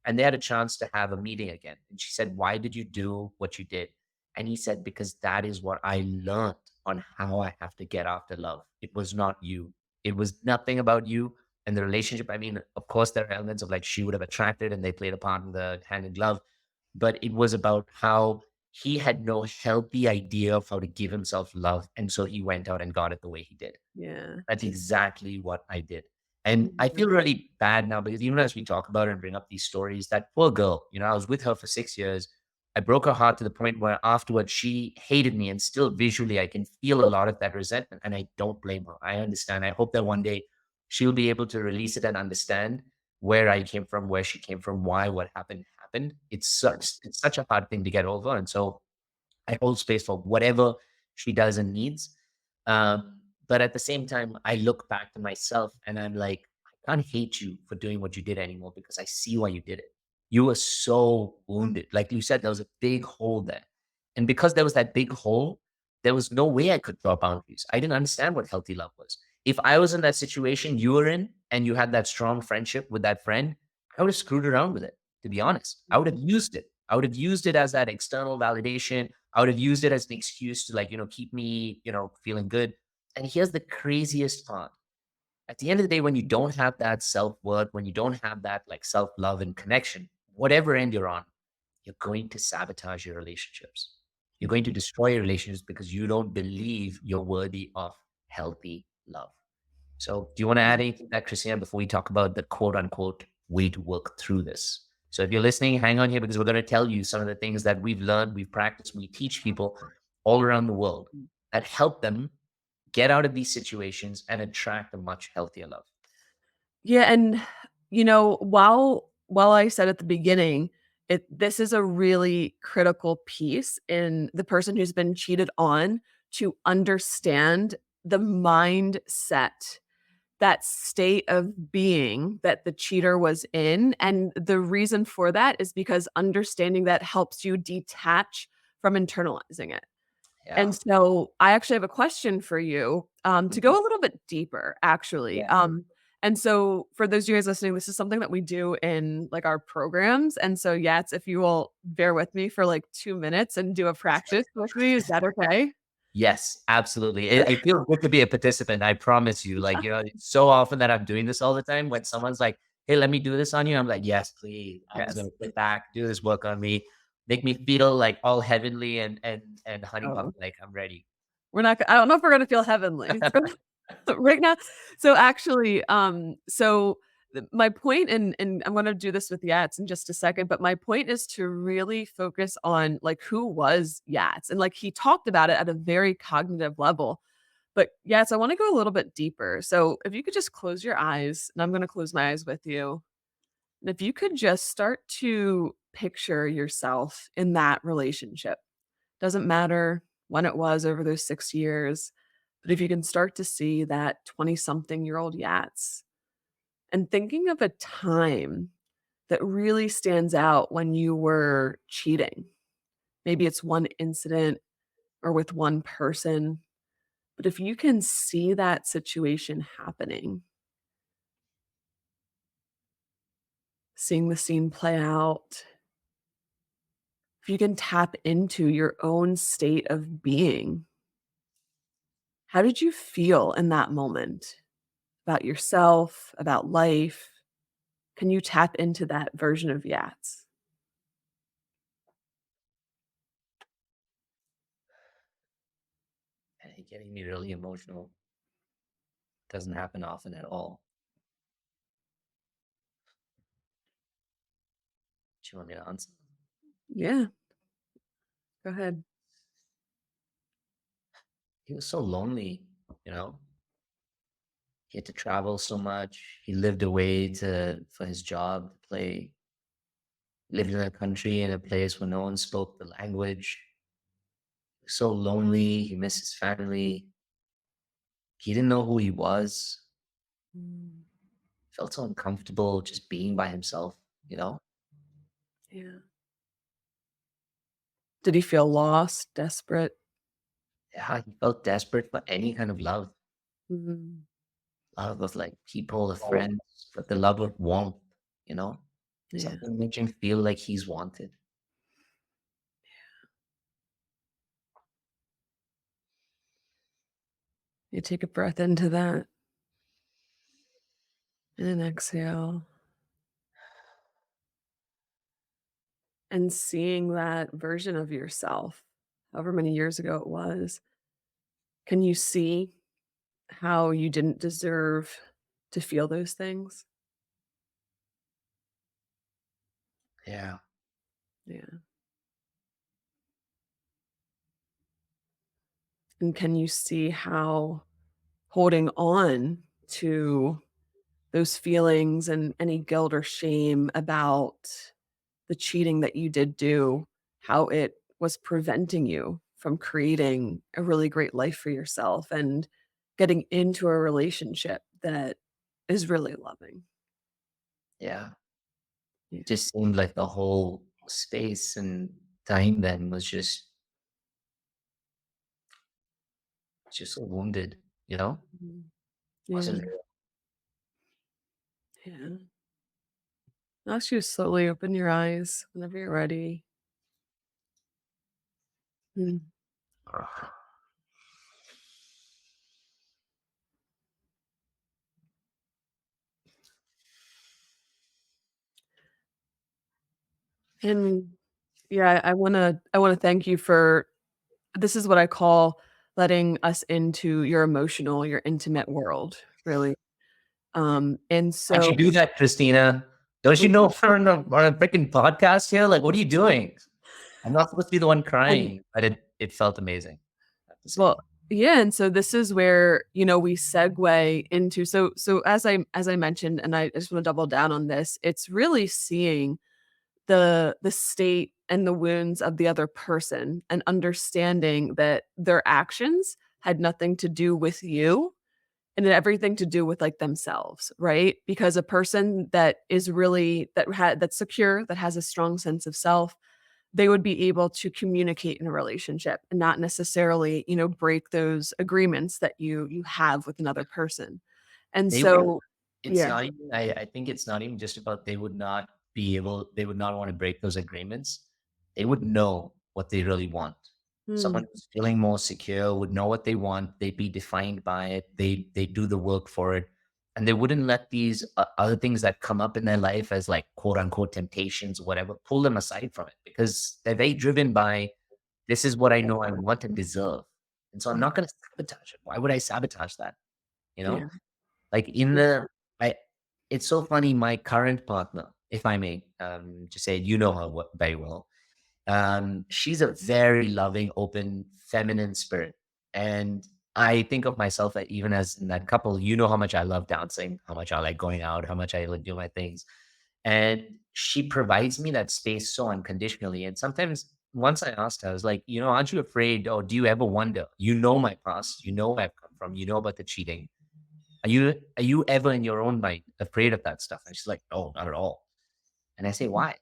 and they had a chance to have a meeting again. And she said, "Why did you do what you did?" And he said, "Because that is what I learned on how I have to get after love. It was not you. It was nothing about you and the relationship. I mean, of course, there are elements of like she would have attracted and they played a part in the hand in glove, but it was about how he had no healthy idea of how to give himself love. And so he went out and got it the way he did. Yeah. That's exactly what I did. And I Mhm. feel really bad now because even as we talk about it and bring up these stories, that poor girl, I was with her for 6 years. I broke her heart to the point where afterwards she hated me. And still visually, I can feel a lot of that resentment. And I don't blame her. I understand. I hope that one day she'll be able to release it and understand where I came from, where she came from, why what happened. It's such a hard thing to get over. And so I hold space for whatever she does and needs. But at the same time, I look back to myself and I'm like, I can't hate you for doing what you did anymore because I see why you did it. You were so wounded. Like you said, there was a big hole there. And because there was that big hole, there was no way I could draw boundaries. I didn't understand what healthy love was. If I was in that situation you were in and you had that strong friendship with that friend, I would have screwed around with it, to be honest. I would have used it. I would have used it as that external validation. I would have used it as an excuse to like, keep me, feeling good. And here's the craziest part. At the end of the day, when you don't have that self-worth, when you don't have that like self-love and connection, whatever end you're on, you're going to sabotage your relationships. You're going to destroy your relationships because you don't believe you're worthy of healthy love. So, do you want to add anything to that, Christina, before we talk about the quote unquote way to work through this? So, if you're listening, hang on here because we're going to tell you some of the things that we've learned, we've practiced, we teach people all around the world that help them get out of these situations and attract a much healthier love. Yeah, and, while I said at the beginning, this is a really critical piece in the person who's been cheated on to understand the mindset, that state of being that the cheater was in, and the reason for that is because understanding that helps you detach from internalizing it. Yeah. And so I actually have a question for you, to Mhm. go a little bit deeper, actually. Yeah. And so for those of you guys listening, this is something that we do in like our programs. And so, Yats, if you will bear with me for like 2 minutes and do a practice with me, is that okay? Yes, absolutely. I feel good to be a participant. I promise you. Like, it's so often that I'm doing this all the time. When someone's like, "Hey, let me do this on you," I'm like, "Yes, please." I'm just gonna Yes. sit back, do this work on me, make me feel like all heavenly and honey Oh, puppy. Like I'm ready. I don't know if we're gonna feel heavenly right now. So actually, my point, and I'm gonna do this with Yats in just a second, but my point is to really focus on like who was Yats, and like he talked about it at a very cognitive level. But Yats, I want to go a little bit deeper. So if you could just close your eyes, and I'm gonna close my eyes with you, and if you could just start to picture yourself in that relationship. Doesn't matter when it was over those 6 years, but if you can start to see that 20-something-year-old Yats and thinking of a time that really stands out when you were cheating. Maybe it's one incident or with one person, but if you can see that situation happening, seeing the scene play out, if you can tap into your own state of being, how did you feel in that moment? About yourself, about life? Can you tap into that version of Yats? And you're getting me really emotional. Doesn't happen often at all. Do you want me to answer? Yeah, go ahead. He was so lonely. You know, he had to travel so much. He lived away to for his job to play. Lived in a country in a place where no one spoke the language. So lonely. He missed his family. He didn't know who he was. Mm, Felt so uncomfortable just being by himself, you know? yeah. Did he feel lost, desperate? Yeah, he felt desperate for any kind of love. Mhm. Love of like people, of friends, but the love of warmth, you know? Yeah. Something make him feel like he's wanted. You take a breath into that and exhale. And seeing that version of yourself, however many years ago it was, can you see how you didn't deserve to feel those things? Yeah. Yeah. And can you see how holding on to those feelings and any guilt or shame about the cheating that you did do, how it was preventing you from creating a really great life for yourself and getting into a relationship that is really loving. Yeah. Yeah. Just seemed like the whole space and time then was just so wounded, you know? Mhm. Wasn't Yeah. real. Yeah. I'll ask you to slowly open your eyes whenever you're ready. Mm. And yeah, I wanna thank you for this is what I call letting us into your emotional, your intimate world, really. And Why'd so you do that, Christina? Don't you know we're on a freaking podcast here? Like, what are you doing? I'm not supposed to be the one and crying, but it felt amazing, I have to say. well, yeah, and so this is where, we segue into so as I mentioned, and I just wanna double down on this, it's really seeing the state and the wounds of the other person and understanding that their actions had nothing to do with you and everything to do with, like, themselves, right? Because a person that is really that's secure, that has a strong sense of self, they would be able to communicate in a relationship and not necessarily, break those agreements that you have with another person. And They would so it's yeah. not even I think it's not even just about they would not wanna break those agreements. They would know what they really want. Mm, Someone who's feeling more secure would know what they want, they'd be defined by it, they do the work for it, and they wouldn't let these other things that come up in their life as, like, quote, unquote, "temptations," whatever, pull them aside from it because they're very driven by, "This is what I know I want and deserve, and so I'm not gonna sabotage it." Why would I sabotage that, you know? yeah. Like in the I it's so funny, my current partner, if I may, just say, you know her very well. She's a very loving, open, feminine spirit. And I think of myself even as in that couple, you know how much I love dancing, how much I like going out, how much I like do my things. And she provides me that space so unconditionally. And sometimes once I asked her, I was like, aren't you afraid or do you ever wonder? You know my past, you know where I've come from, you know about the cheating. Are you ever in your own mind afraid of that stuff? And she's like, "No, not at all." And I say, "Why?"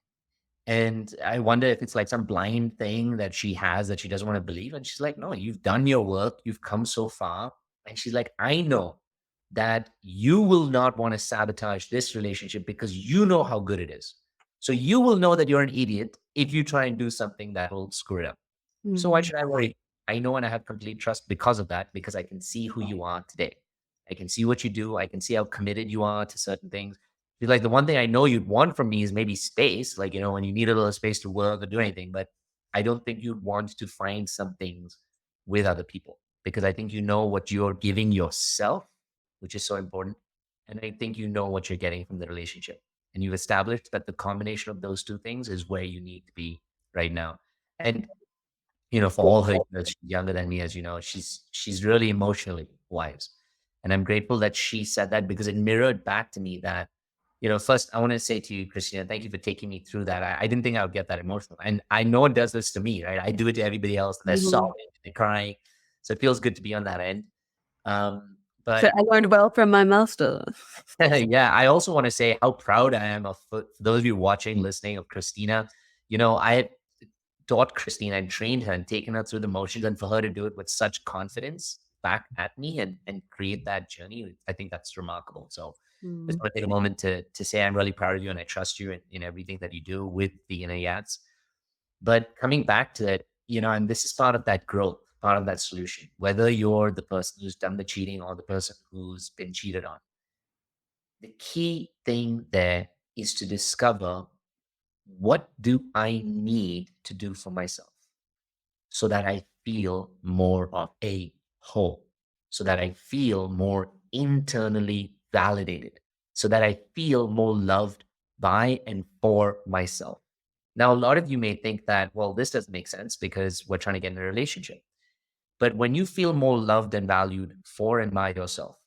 And I wonder if it's like some blind thing that she has that she doesn't want to believe. And she's like, "No, you've done your work, you've come so far." And she's like, "I know that you will not want to sabotage this relationship because you know how good it is. So you will know that you're an idiot if you try and do something that will screw it up. So why Mhm. should I worry? I know and I have complete trust because of that, because I can see who you are today. I can see what you do. I can see how committed you are to certain things. You're like, the one thing I know you'd want from me is maybe space, like, when you need a little space to work or do anything. But I don't think you'd want to find some things with other people because I think you know what you're giving yourself, which is so important. And I think you know what you're getting from the relationship. And you've established that the combination of those two things is where you need to be right now. And for all her years, she's younger than me, as you know, she's really emotionally wise. And I'm grateful that she said that because it mirrored back to me that, first I want to say to you, Christina, thank you for taking me through that. I didn't think I would get that emotional. And I know it does this to me, right? I do it to everybody else. They're Mhm. sobbing, they're crying. So it feels good to be on that end. So But I learned well from my master. yeah, I also want to say how proud I am of, for those of you watching, listening, of Christina. I taught Christina and trained her and taken her through the motions, and for her to do it with such confidence back at me and create that journey, I think that's remarkable. So I just Mm. want to take a moment to say I'm really proud of you and I trust you in everything that you do with the inner Yats. But coming back to it, and this is part of that growth, part of that solution, whether you're the person who's done the cheating or the person who's been cheated on, the key thing there is to discover, what do I need to do for myself so that I feel more of a whole, so that I feel more internally validated, so that I feel more loved by and for myself. Now, a lot of you may think that, well, this doesn't make sense because we're trying to get in a relationship. But when you feel more loved and valued for and by yourself,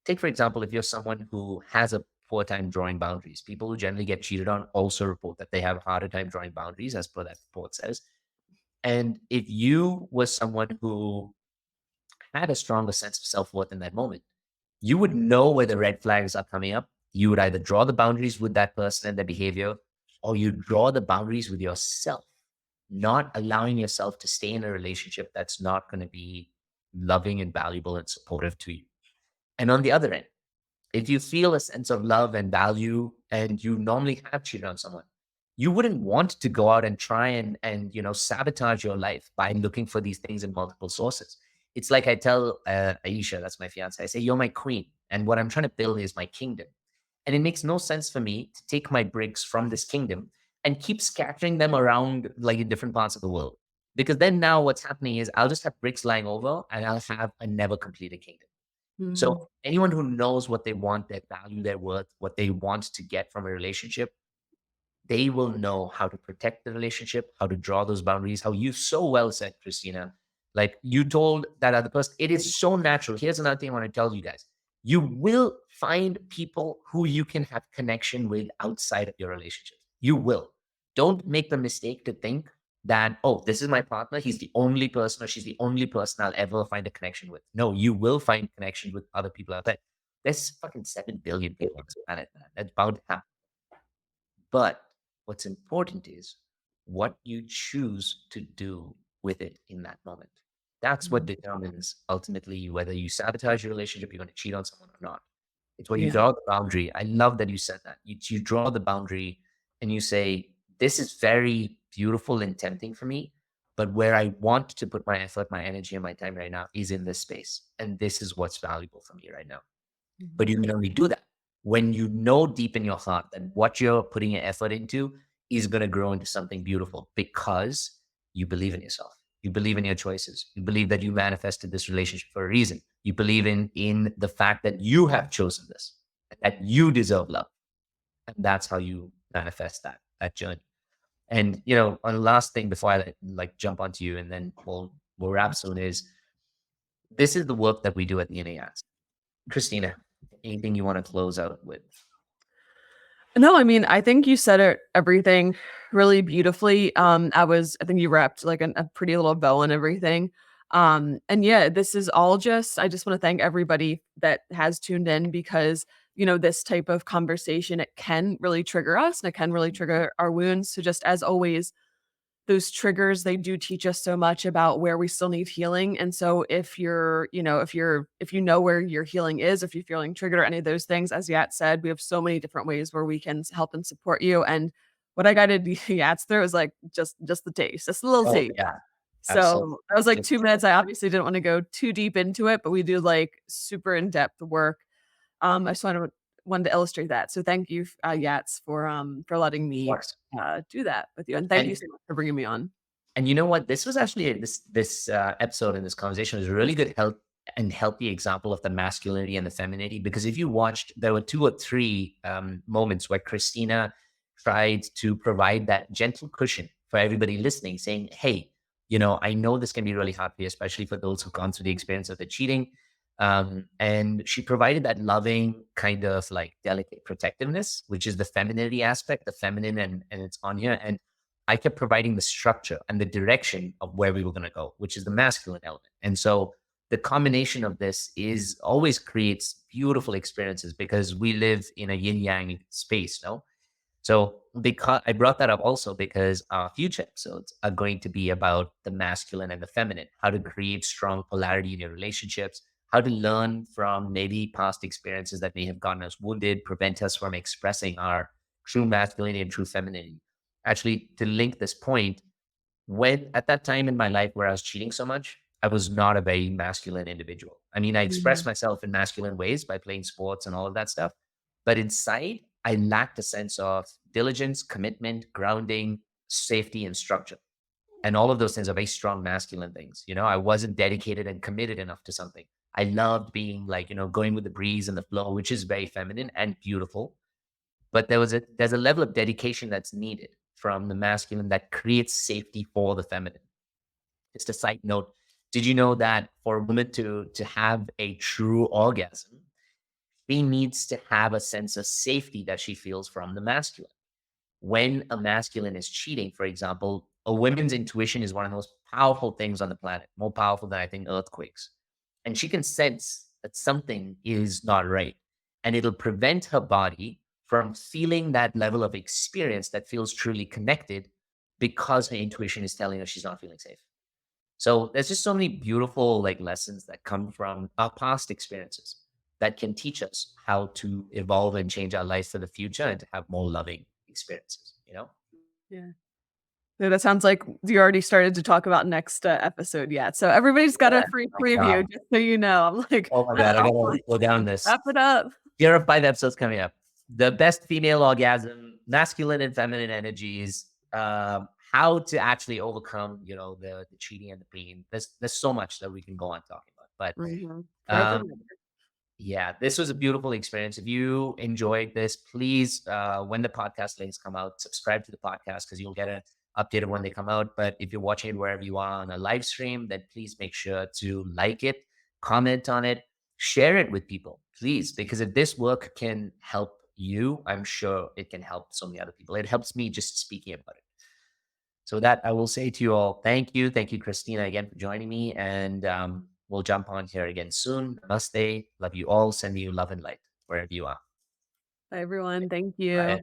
take, for example, if you're someone who has a poor time drawing boundaries, people who generally get cheated on also report that they have a harder time drawing boundaries, as per that report says. And if you were someone who had a stronger sense of self worth in that moment, you would know where the red flags are coming up. You would either draw the boundaries with that person and their behavior, or you draw the boundaries with yourself, not allowing yourself to stay in a relationship that's not going to be loving and valuable and supportive to you. And on the other end, if you feel a sense of love and value and you normally have cheated on someone, you wouldn't want to go out and try and sabotage your life by looking for these things in multiple sources. It's like I tell Aisha, that's my fiance, I say, you're my queen. And what I'm trying to build is my kingdom. And it makes no sense for me to take my bricks from this kingdom and keep scattering them around like in different parts of the world. Because then now what's happening is I'll just have bricks lying over and I'll have a never completed kingdom. Mhm. So anyone who knows what they want, their value, their worth, what they want to get from a relationship, they will know how to protect the relationship, how to draw those boundaries, how you so well said, Christina. Like you told that other person, it is so natural. Here's another thing I want to tell you guys. You will find people who you can have connection with outside of your relationship. You will. Don't make the mistake to think that, oh, this is my partner. He's the only person or she's the only person I'll ever find a connection with. No, you will find connection with other people out there. There's fucking 7 billion people on this planet, man. That's bound to happen. But what's important is what you choose to do with it in that moment. That's what Mhm. determines ultimately whether you sabotage your relationship, you're going to cheat on someone or not. It's where you Yeah. draw the boundary. I love that you said that. You draw the boundary and you say, this is very beautiful and tempting for me, but where I want to put my effort, my energy, and my time right now is in this space. And this is what's valuable for me right now. But Mhm. you can only do that when you know deep in your heart that what you're putting your effort into is going to grow into something beautiful because you believe in yourself. You believe in your choices. You believe that you manifested this relationship for a reason. You believe in the fact that you have chosen this, that you deserve love. And that's how you manifest that journey. And on the last thing before I like jump onto you and then we'll wrap soon is this is the work that we do at the NAS. Christina, anything you want to close out with? No, I mean, I think you said it everything really beautifully. I think you wrapped like a pretty little bow on everything. And yeah, this is all just, I just want to thank everybody that has tuned in because, this type of conversation, it can really trigger us and it can really trigger our wounds. So just as always, those triggers, they do teach us so much about where we still need healing. And so if you're, if you know where your healing is, if you're feeling triggered or any of those things, as Yat said, we have so many different ways where we can help and support you. And what I guided Yats through was like just the taste, just a little Oh, taste. yeah, absolutely. So that was like Just 2 minutes. I obviously didn't want to go too deep into it, but we do like super in-depth work. I just wanted to illustrate that. So thank you, Yats, for letting of me course. do that with you. And thank you And so much for bringing me on. and you know what? This was actually this episode and this conversation was a really good healthy example of the masculinity and the femininity. Because if you watched, there were two or three moments where Christina tried to provide that gentle cushion for everybody listening, saying, "Hey, I know this can be really hard for you, especially for those who've gone through the experience of the cheating." And she provided that loving kind of like delicate protectiveness, which is the femininity aspect, the feminine, and it's on here. And I kept providing the structure and the direction of where we were going to go, which is the masculine element. And so the combination of this is always creates beautiful experiences because we live in a yin yang space, no? So because I brought that up also because our future episodes are going to be about the masculine and the feminine, how to create strong polarity in your relationships, how to learn from maybe past experiences that may have gotten us wounded, prevent us from expressing our true masculinity and true femininity. Actually, to link this point, when at that time in my life where I was cheating so much, I was not a very masculine individual. I mean, I expressed Mhm. myself in masculine ways by playing sports and all of that stuff. But inside, I lacked a sense of diligence, commitment, grounding, safety, and structure. And all of those things are very strong masculine things. I wasn't dedicated and committed enough to something. I loved being like, going with the breeze and the flow, which is very feminine and beautiful. But there's a level of dedication that's needed from the masculine that creates safety for the feminine. Just a side note, did you know that for a woman to have a true orgasm, she needs to have a sense of safety that she feels from the masculine? When a masculine is cheating, for example, a woman's intuition is one of the most powerful things on the planet, more powerful than I think earthquakes. And she can sense that something is not right. And it'll prevent her body from feeling that level of experience that feels truly connected because her intuition is telling her she's not feeling safe. So there's just so many beautiful like lessons that come from our past experiences that can teach us how to evolve and change our lives for the future and to have more loving experiences. Yeah. Yeah, that sounds like you already started to talk about next, episode yet, so everybody's got a Yeah. free Oh my preview, God. just so you know. I'm like, Oh my God. I gotta almost go down this. wrap it up. Here are 5 episodes coming up. The best female orgasm, masculine and feminine energies, how to actually overcome, the cheating and the pain. There's so much that we can go on talking about. But Mhm. Forever. um, yeah, this was a beautiful experience. If you enjoyed this, please, when the podcast links come out, subscribe to the podcast because you'll get an update of when they come out. But if you're watching it wherever you are on a live stream, then please make sure to like it, comment on it, share it with people, please, because if this work can help you, I'm sure it can help so many other people. It helps me just speaking about it. So with that, I will say to you all, thank you. Thank you, Christina, again for joining me. And we'll jump on here again soon. Namaste. Love you all. Sending you love and light wherever you are. Bye, everyone. Thank you. Bye.